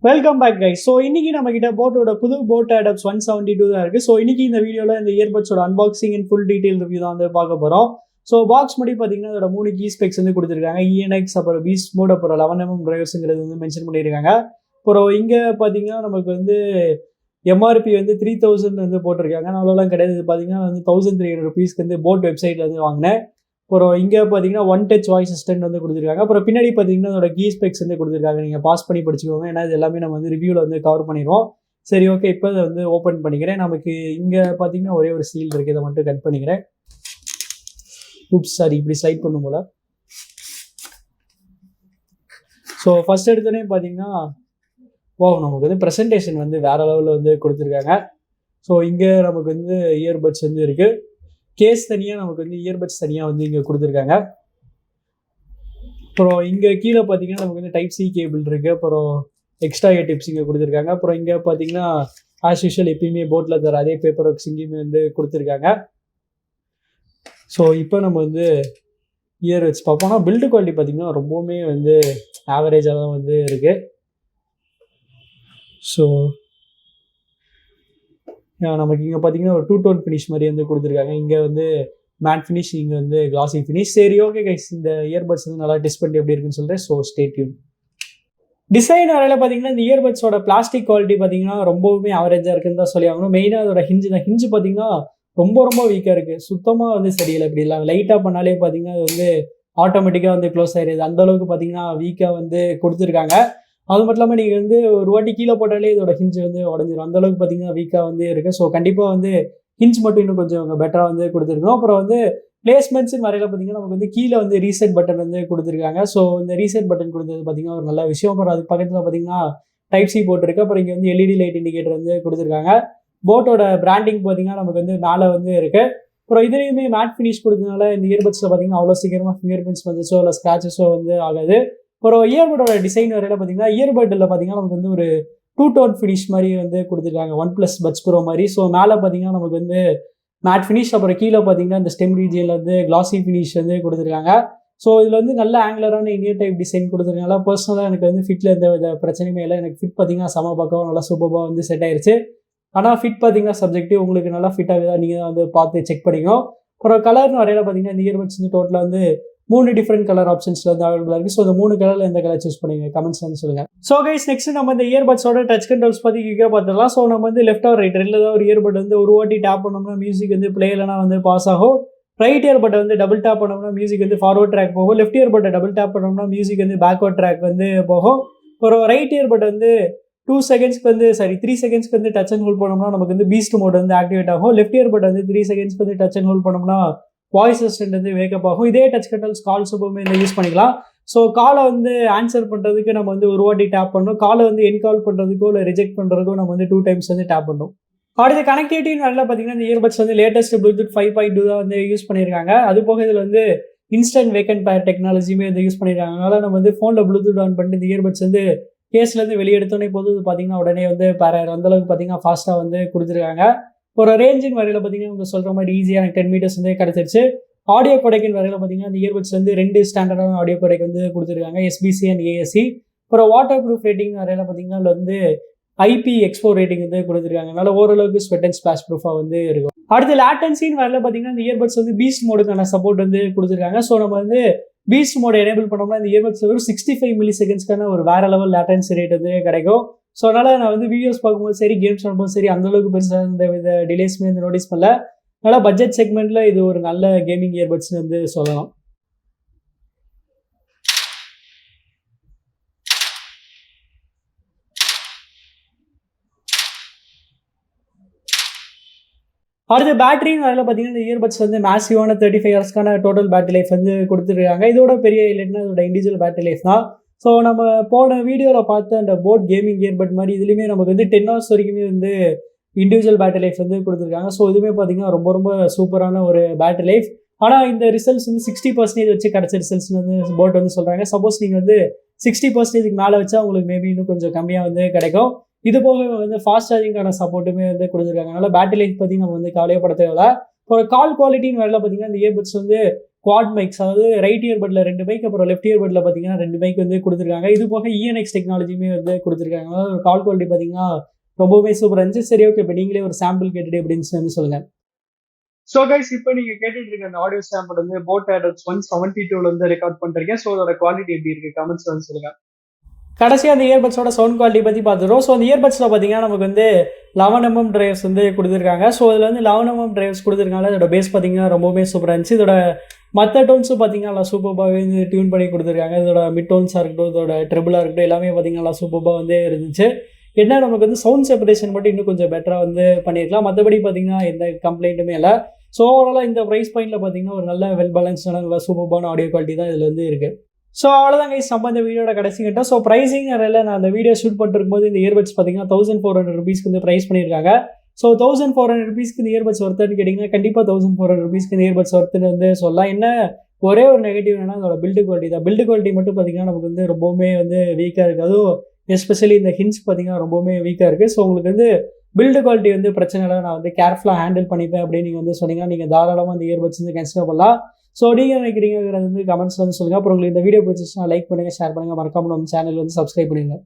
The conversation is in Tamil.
Welcome back guys. ஸோ இன்னைக்கு நம்ம கிட்ட போட்டோட புது போட் Airdopes 172 தான் இருக்கு. ஸோ இன்னைக்கு இந்த வீடியோவில் இந்த இயர்பட்ஸோட unboxing and full detail review தான் வந்து பார்க்க போகிறோம். ஸோ பாக்ஸ் முடி பார்த்தீங்கன்னா அதோட 3 கீ ஸ்பெக்ஸ் வந்து கொடுத்துருக்காங்க. ENX அப்புறம் பீஸ்ட் மோட் அப்புறம் 11mm டிரைவர்ஸுங்கிறது வந்து மென்ஷன் பண்ணியிருக்காங்க. அப்புறம் இங்கே பார்த்தீங்கன்னா நமக்கு வந்து MRP வந்து 3000 வந்து போட்டிருக்காங்க. அவ்வளோலாம் கிடையாது. இது பார்த்தீங்கன்னா வந்து 1300 rupeesக்கு வந்து போட் வெப்சைட்டில் வந்து வாங்கினேன். அப்புறம் இங்கே பார்த்தீங்கன்னா ஒன் டச் வாய்ஸ் அசிஸ்டன்ட் வந்து கொடுத்துருக்காங்க. அப்புறம் பின்னாடி பார்த்தீங்கன்னா அதோட கீ ஸ்பெக்ஸ் வந்து கொடுத்துருக்காங்க. நீங்கள் பாஸ் பண்ணி படிச்சுக்கோங்க, ஏன்னா இது எல்லாமே நம்ம வந்து ரிவ்யூவில் வந்து கவர் பண்ணிடுவோம். சரி, ஓகே, இப்போ அதை வந்து ஓப்பன் பண்ணிக்கிறேன். நமக்கு இங்கே பார்த்தீங்கன்னா ஒரே ஒரு சீல் இருக்குது, இதை மட்டும் கட் பண்ணிக்கிறேன். சாரி, இப்படி ஸ்லைட் பண்ணும் போல. ஸோ ஃபர்ஸ்ட் எடுத்தோடனே பார்த்தீங்கன்னா நமக்கு வந்து ப்ரெசன்டேஷன் வந்து வேற லெவலில் வந்து கொடுத்துருக்காங்க. ஸோ இங்கே நமக்கு வந்து இயர்பட்ஸ் வந்து இருக்குது. கேஸ் தனியாக நமக்கு வந்து இயர்பட்ஸ் தனியாக வந்து இங்கே கொடுத்துருக்காங்க. அப்புறம் இங்கே கீழே பார்த்தீங்கன்னா நமக்கு வந்து டைப் சி கேபிள் இருக்குது. அப்புறம் எக்ஸ்ட்ரா டிப்ஸ் இங்கே கொடுத்துருக்காங்க. அப்புறம் இங்கே பார்த்தீங்கன்னா ஆஸ் யூஷுவல் எப்பயுமே போட்டில் தர அதே பேப்பர் ஒர்க்ஸ் இங்கேயுமே வந்து கொடுத்துருக்காங்க. ஸோ இப்போ நம்ம வந்து இயர்பட்ஸ் பார்ப்போம்னா பில்டு குவாலிட்டி பார்த்தீங்கன்னா ரொம்பவுமே வந்து ஆவரேஜாக தான் வந்து இருக்குது. ஸோ நமக்கு இங்கே பார்த்தீங்கன்னா ஒரு 2 டோன் ஃபினிஷ் மாதிரி வந்து கொடுத்துருக்காங்க. இங்கே வந்து மேட் ஃபினிஷ், இங்கே வந்து கிளாசி ஃபினிஷ். சரி, ஓகே கைஸ், இந்த இயர்பட்ஸ் வந்து நல்லா டெஸ்ட் பண்ணி எப்படி இருக்குன்னு சொல்கிறேன். So stay tune. டிசைன் வரையில் பார்த்தீங்கன்னா இந்த இயர்பட்ஸோட பிளாஸ்டிக் குவாலிட்டி பார்த்தீங்கன்னா ரொம்பவுமே ஆவரேஜாக இருக்குன்னு தான் சொல்லி ஆகணும். மெயினாக அதோட ஹிஞ்சு தான். ஹிஞ்சு பார்த்தீங்கன்னா ரொம்ப வீக்காக இருக்குது. சுத்தமாக வந்து சரியில்லை. இப்படி இல்லை, லைட்டாக பண்ணாலே பார்த்தீங்கன்னா அது வந்து ஆட்டோமேட்டிக்காக வந்து க்ளோஸ் ஆகிடுது. அந்தளவுக்கு பார்த்தீங்கன்னா வீக்காக வந்து கொடுத்துருக்காங்க. அது மட்டும் இல்லாமல் நீங்கள் வந்து ஒரு வாட்டி கீழே போட்டாலே இதோட ஹிஞ்ச் வந்து உடஞ்சிடும். அந்தளவுக்கு பார்த்தீங்கன்னா வீக்காக வந்து இருக்குது. ஸோ கண்டிப்பாக வந்து ஹிஞ்ச் மட்டும் இன்னும் கொஞ்சம் பெட்டராக வந்து கொடுத்துருக்கணும். அப்புறம் வந்து பிளேஸ்மெண்ட்ஸ் வரையில் பார்த்தீங்கன்னா நமக்கு வந்து கீழே வந்து ரீசெட் பட்டன் வந்து கொடுத்துருக்காங்க. ஸோ இந்த ரீசெட் பட்டன் கொடுத்தது பார்த்தீங்கன்னா ஒரு நல்ல விஷயம். அப்புறம் அதுக்கு பக்கத்தில் பார்த்தீங்கன்னா டைப் சி போட்டிருக்கு. அப்புறம் இங்கே வந்து LED லைட் இண்டிகேட்டர் வந்து கொடுத்துருக்காங்க. போட்டோட பிராண்டிங் பார்த்தீங்கன்னா நமக்கு வந்து மேலே வந்து இருக்குது. அப்புறம் இதுலேயுமே மேட் ஃபினிஷ் கொடுத்ததுனால இந்த இயர்பட்ஸில் பார்த்தீங்கன்னா அவ்வளோ சீக்கிரமாக ஃபிங்கர் பிரிண்ட்ஸ் வந்துச்சோ இல்லை ஸ்க்ராச்சஸோ வந்து ஆகாது. அப்புறம் இயர்பட்டோட டிசைன் வரையில் பார்த்தீங்கன்னா இயர்பட்டில் பார்த்தீங்கன்னா நமக்கு வந்து ஒரு 2 டோன் ஃபினிஷ் மாதிரி வந்து கொடுத்துருக்காங்க. OnePlus Buds Pro மாதிரி. ஸோ மேலே பார்த்தீங்கன்னா நமக்கு வந்து மேட் ஃபினிஷ், அப்புறம் கீழே பார்த்தீங்கன்னா இந்த ஸ்டெம் ரீஜியனில் வந்து கிளாசி ஃபினிஷ் வந்து கொடுத்துருக்காங்க. ஸோ இதில் வந்து நல்ல ஆங்குலரான இந்தியன் டைப் டிசைன் கொடுத்துருக்காங்க. பர்சனலாக எனக்கு வந்து ஃபிட்டில் எந்த வித பிரச்சனையுமே இல்லை. எனக்கு ஃபிட் பார்த்தீங்கன்னா செம பக்கம் நல்லா சூப்பராக வந்து செட் ஆயிடுச்சு. ஆனால் ஃபிட் பார்த்தீங்கன்னா சப்ஜெக்டிவ், உங்களுக்கு நல்லா ஃபிட் ஆகுதா நீங்கள் தான் வந்து பார்த்து செக் பண்ணிக்கணும். அப்புறம் கலர்னு வரையில் பார்த்தீங்கன்னா இந்த இயர்பட்ஸ் வந்து டோட்டலாக வந்து 3 டிஃப்ரெண்ட் கலர் ஆப்ஷன்ஸ்ல வந்து அவைலபிளாக இருக்குது. ஸோ இந்த 3 கலரில் எந்த கலர் சூஸ் பண்ணுங்க, கமெண்ட்ஸ் வந்து சொல்லுங்கள். ஸோ கைஸ், நெக்ஸ்ட் நம்ம இந்த இயர்பட்ஸோட டச் கண்ட்ரோல்ஸ் பற்றி கிக்க பார்த்துடலாம். ஸோ நம்ம வந்து லெஃப்ட் ஆர் ரைட் ரெண்டில் தான் ஒரு இயர்பட் வந்து ஒரு வாட்டி டேப் பண்ணோம்னா மியூசிக் வந்து பிளே இல்லைனா வந்து பாஸ் ஆகும். ரைட் இயர்பட்டை வந்து டபுள் டேப் பண்ணோம்னா மியூசிக் வந்து ஃபார்வர்ட் ட்ராக் போகும். லெஃப்ட் இயர்பட்டை டபுள் டேப் பண்ணோம்னா மியூசிக் வந்து பேக்வர்ட் ட்ராக் வந்து போகும். ஒரு ரைட் இயர்பட் வந்து 2 செகண்ட்ஸ்க்கு வந்து 3 செகண்ட்ஸ்க்கு வந்து டச் அண்ட் ஹோல்ட் பண்ணோம்னா நமக்கு வந்து பீஸ்ட் மோட் வந்து ஆக்டிவேட் ஆகும். லெஃப்ட் இயர்பட் வந்து 3 செகண்ட்ஸ்க்கு வந்து டச் அண்ட் ஹோல்ட் பண்ணோம்னா வாய்ஸ் அசிஸ்டன்ட் வந்து வேக்கப் ஆகும். இதே டச் கண்ட்ரோல்ஸ் கால்ஸ் எப்பவுமே இந்த யூஸ் பண்ணிக்கலாம். ஸோ காலை வந்து ஆன்சர் பண்ணுறதுக்கு நம்ம வந்து ஒரு வாட்டி டேப் பண்ணணும். காலை வந்து என்கால் பண்ணுறதுக்கோ இல்லை ரிஜெக்ட் பண்ணுறதுக்கோ நம்ம வந்து 2 டைம்ஸ் வந்து டேப் பண்ணணும். அடுத்த கனெக்டிவிட்டின்னு வரல பார்த்தீங்கன்னா இந்த இயர்பட்ஸ் வந்து லேட்டஸ்ட் ப்ளூடூத் 5.2 தான் வந்து யூஸ் பண்ணியிருக்காங்க. அது போக இதில் வந்து இன்ஸ்டன்ட் வேக்கன்ட் பேர் டெக்னாலஜியுமே வந்து யூஸ் பண்ணியிருக்காங்க. அதனால் நம்ம வந்து ஃபோனில் ப்ளூடூத் ஆன் பண்ணிட்டு இந்த இயர்பட்ஸ் வந்து கேஸ்லேருந்து வெளியே எடுத்தோன்னே போது பார்த்தீங்கன்னா உடனே வந்து அந்தளவுக்கு பார்த்தீங்கன்னா ஃபாஸ்ட்டாக வந்து கொடுத்துருக்காங்க. ஒரு ரேஞ்சின் வரையில் பார்த்தீங்கன்னா உங்களுக்கு சொல்கிற மாதிரி ஈஸியாக எனக்கு 10 மீட்டர்ஸ் வந்து கிடச்சிருச்சு. ஆடியோ கோடெக்கின் வரையில் பார்த்தீங்கன்னா இந்த இயர்பட்ஸ் வந்து 2 ஸ்டாண்டர்டான ஆடியோ கோடெக் வந்து கொடுத்துருக்காங்க, SBC அண்ட் ASC. அப்புறம் வாட்டர் ப்ரூஃப் ரேட்டிங் வரையில் பார்த்தீங்கன்னா அதில் வந்து IPX4 ரேட்டிங் வந்து கொடுத்துருக்காங்க. அதனால ஓரளவுக்கு ஸ்வெட் அண்ட் ஸ்பிளாஷ் ப்ரூஃபாக வந்து இருக்கும். அடுத்து லேட்டன்சின்னு வரையில் பார்த்தீங்கன்னா இந்த இயர்பட்ஸ் வந்து பீஸ்ட் மோடுக்கான சப்போர்ட் வந்து கொடுத்துருக்காங்க. ஸோ நம்ம வந்து பீஸ்ட் மோடை எனேபிள் பண்ணோம்னா இந்த இயர்பட்ஸ் ஒரு 65 மில்லி செகண்ட்ஸ்க்கான ஒரு வேற லெவல் லேட்டன்சி ரேட் வந்து கிடைக்கும். ஸோ அதனால் நான் வந்து வீடியோஸ் பார்க்கும்போது சரி, கேம்ஸ் ஆடும்போது சரி, அந்தளவுக்கு பெருசாக இந்த டிலேஸ்மே வந்து நோட்டீஸ் பண்ணல. அதனால் பட்ஜெட் செக்மெண்ட்டில் இது ஒரு நல்ல கேமிங் இயர்பட்ஸ்னு வந்து சொல்லலாம். அடுத்த பேட்டரின்னு வரையில் பார்த்தீங்கன்னா இந்த இயர்பட்ஸ் வந்து மேசிவான 35 ஹவர்ஸ்க்கான டோட்டல் பேட்டரி லைஃப் வந்து கொடுத்துருக்காங்க. இதோட பெரிய இல்லைன்னா இதோட இண்டிவிஜுவல் பேட்டரி லைஃப் தான். ஸோ நம்ம போன வீடியோவில் பார்த்த அந்த போட் கேமிங் இயர்பட் மாதிரி இதுலேயுமே நமக்கு வந்து 10 ஹவர்ஸ் வரைக்குமே வந்து இண்டிவிஜுவல் பேட்டரி லைஃப் வந்து கொடுத்துருக்காங்க. ஸோ இதுவுமே பார்த்தீங்கன்னா ரொம்ப சூப்பரான ஒரு பேட்டரி லைஃப். ஆனால் இந்த ரிசல்ட்ஸ் வந்து 60% வச்சு கிடச்ச ரிசல்ட்ஸ்னு வந்து போட் வந்து சொல்கிறாங்க. சப்போஸ் நீங்கள் வந்து 60% மேலே வச்சா உங்களுக்கு மேபி இன்னும் கொஞ்சம் கம்மியாக வந்து கிடைக்கும். இது போக வந்து ஃபாஸ்ட் சார்ஜிங்கான சப்போர்ட்டுமே வந்து கொடுத்துருக்காங்க. அதனால் பேட்டரி லைஃப் பற்றி நம்ம வந்து கவலையப்பட தேவையில்ல. இப்போ கால் குவாலிட்டின்னு வரல பார்த்தீங்கன்னா இந்த இயர்பட்ஸ் வந்து குவாட் மைக்ஸ், அதாவது ரைட் இயர்பட்ல 2 மைக், அப்புறம் லெஃப்ட் இயர்பட்ல பார்த்தீங்கன்னா 2 மைக் வந்து குடுத்துருக்காங்க. இது போக இஎன்எக்ஸ் டெக்னாலஜியுமே வந்து குடுத்துருக்காங்க. அதாவது கால் குவாலிட்டி பார்த்தீங்கன்னா ரொம்பவே சூப்பரா இருந்துச்சு. சரி, ஓகே. இப்ப நீங்களே ஒரு சாம்பிள் கேட்டுட்டு எப்படி இருந்துச்சுன்னு வந்து சொல்லுங்க. சோ கைஸ், இப்போ நீங்க கேட்டுட்டு இருக்க அந்த ஆடியோ சாம்பிள் வந்து போட் Airdopes 172ல வந்து ரெக்கார்ட் பண்றீங்க. சோ அதோட குவாலிட்டி எப்படி இருக்கு கமெண்ட்ஸ்ல வந்து சொல்லுங்க. கடைசியா அந்த இயர்பட்ஸோட சவுண்ட் குவாலிட்டி பத்தி பார்த்துறோம். ஸோ அந்த இயர்பட்ஸ்ல பார்த்தீங்கன்னா நமக்கு வந்து 11mm டிரைவ்ஸ் வந்து கொடுத்துருக்காங்க. ஸோ இதில் வந்து 11mm டிரைவ்ஸ் கொடுத்துருக்காங்க. இதோட பேஸ் பார்த்தீங்கன்னா ரொம்பவே சூப்பராக இருந்துச்சு. இதோட மற்ற டோன்ஸும் பார்த்தீங்கன்னா நல்லா சூப்பராகவே வந்து டியூன் பண்ணி கொடுத்துருக்காங்க. இதோட மிட் டோன்ஸாக இருக்கட்டும், இதோட ட்ரிபிளாக இருக்கட்டும், எல்லாமே பார்த்தீங்கன்னா நல்லா சூப்பராக வந்து இருந்துச்சு. என்ன நமக்கு வந்து சவுண்ட் செப்பரேஷன் மட்டும் இன்னும் கொஞ்சம் பெட்டராக வந்து பண்ணியிருக்கலாம். மற்றபடி பார்த்தீங்கன்னா எந்த கம்ப்ளைண்ட்டுமே இல்லை. ஸோ ஓவராலாக இந்த ப்ரைஸ் பாயிண்ட்டில் பார்த்தீங்கன்னா ஒரு நல்ல வெல் பேலன்ஸ்டான நல்ல சூப்பரான ஆடியோ குவாலிட்டி தான் இதில் வந்து இருக்குது. ஸோ அவ்வளோதான் கைஸ், நம்ம இந்த வீடியோட கடைசி கிட்ட. ஸோ ப்ரைஸிங் நிறைய நான் அந்த வீடியோ ஷூட் பண்ணிருக்கும்போது இந்த இயர்பட்ஸ் பார்த்தீங்கன்னா 1400 rupeesக்கு வந்து ப்ரைஸ் பண்ணியிருக்காங்க. ஸோ 1400 rupeesக்கு இந்த இயர்பட்ஸ் ஒர்த்துன்னு கேட்டிங்கன்னா கண்டிப்பாக 1400 rupeesக்கு இந்த இயர்பட்ஸ் ஒர்த்துன்னு வந்து சொல்லலாம். என்ன ஒரே ஒரு நெகட்டிவ் என்னன்னா அதோட பில்டு குவாலிட்டி தான். பில்டு குவாலிட்டி மட்டும் பார்த்தீங்கன்னா நமக்கு வந்து ரொம்பவுமே வந்து வீக்காக இருக்குது. அதுவும் எஸ்பெஷலி இந்த ஹின்ஸ் பார்த்தீங்கன்னா ரொம்பவுமே வீக்காக இருக்குது. ஸோ உங்களுக்கு வந்து பில்டு குவாலிட்டி வந்து பிரச்சனை இல்லை, நான் வந்து கேர்ஃபுல்லாக ஹேண்டில் பண்ணிப்பேன் அப்படின்னு நீங்கள் வந்து சொன்னீங்கன்னா நீங்கள் தாராளமாக இந்த இயர்பட்ஸ் வந்து கன்சிடர் பண்ணலாம். ஸோ நீங்கள் நினைக்கிறீங்கிறது வந்து கமெண்ட்ஸில் வந்து சொல்லுங்கள். அப்புறம் உங்களுக்கு இந்த வீடியோ பிடிச்சிச்சுன்னா லைக் பண்ணுங்கள், ஷேர் பண்ணுங்கள், மறக்காம நம்ம சேனல் வந்து சப்ஸ்கிரைப் பண்ணுங்கள்.